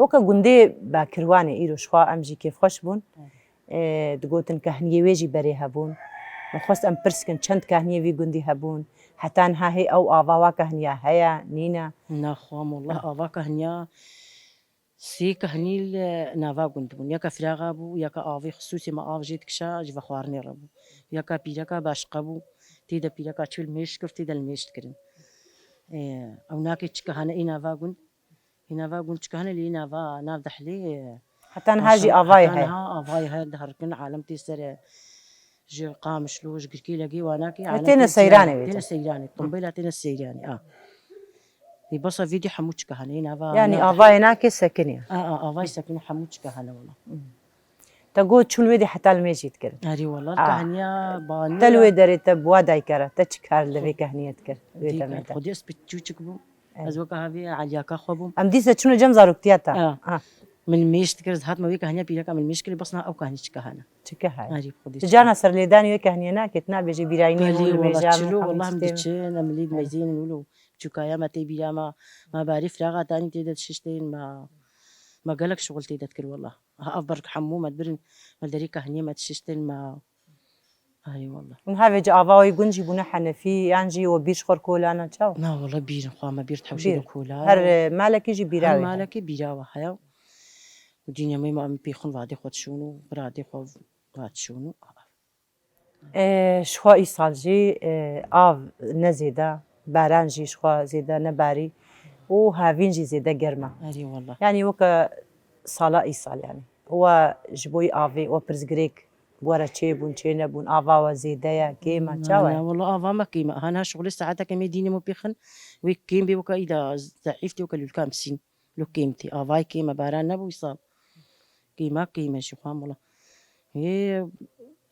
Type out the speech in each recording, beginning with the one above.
وەکە گوندێ باکردوانێ ئیرۆشخوا ئەمژی کێفخۆش بوون دگوتن کە هەنیێوێژی بەرێ هەبوون خۆست ئەم پرسکن چەند کاهنیێوی گوندی هەبوون حتان هاهێ ئەو ئاواواکە هەنیا هەیە نینە ناخوام والله ئاواکە هەنیا سێ کەهنیل ناوا گوند بوون یەکە فراغا بوو یەکە ئاوی خصوصی مە ئاژێت کشا ژڤە خواردنێڕە بوو یەکە پیرەکە باشقە بوو تێدە پیرەکە چل مێشت کرد تێدە مێشت کردن ئەو ناکێت چکە هەنە ئی ناوا گوند هێناوا گوند چکە هەنە لێ ناوا ناو دەحلێ حتان هاژی ئاوای هەیە ئاوای هەیە دەهڕکن عالم تێ سەرە ji qamişloş girkî legî wanakî têne seyranê têne seyranê tombêla têne seyranê a vê basa vîdî hemû çika hene nava yanî avayê nakê sekiniye avayê sekinî hemû çika hene wala te got çûn wê dî heta li mêjî dikirin herî wala heniya banî te li wê derê te buwa daykere te çi kar li vê kehniyê dikir wê demê de xwedî ez çûçik bûm ez weka havê eliyaka xwe bûm em dîsa çûne cem zaroktiya te min mêşt kir hatme wê heniya pîreka min mêş kir basna ew kahnî çika hene çike heye herî xwedî cana serlêdanî wê kehniye nakêt nabêje bîrayînê çilo wallah em diçin em lîd mezînin wilo çûkaya me tê bîra me barî firaxa tanî têde dişiştên me gelek şogil têde dikir wallah ev berk hemû me birin me derî kehniyê me dişiştên me herî wallah min havê ci ava wê gund jî bûne henefî yan jî we bîr ji xwe kolana çaw na wallah bîrin xwe me bîr hewşê kola her malekî jî bîra her malekê bîra we heye dînyemê me em pêxin vadê xwe dişûn û biradê xwe vadişûn û ji xwe îsal jî av ne zêde baran jî ji xwe zêde nebarî û havîn jî zêde germ e herî wallah yanî weke sala îsal yanî we ji bo avê we pirsgirêk were çêbûn çê nebûn ava we zêde ye kêm e çawa ye والله ava me kêm e hena şogilê saetek em ê dînê me pêxin wê kêm bê weke îda zehîf tê weke lûlka em sîn lo kêm tê avayê kêm e baran nebû îsal kêma kêm e jî xwam wallah hê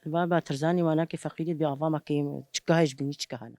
baba tirzanî wanakê feqîrî bê ava me kêm çika heye ji binî çika hene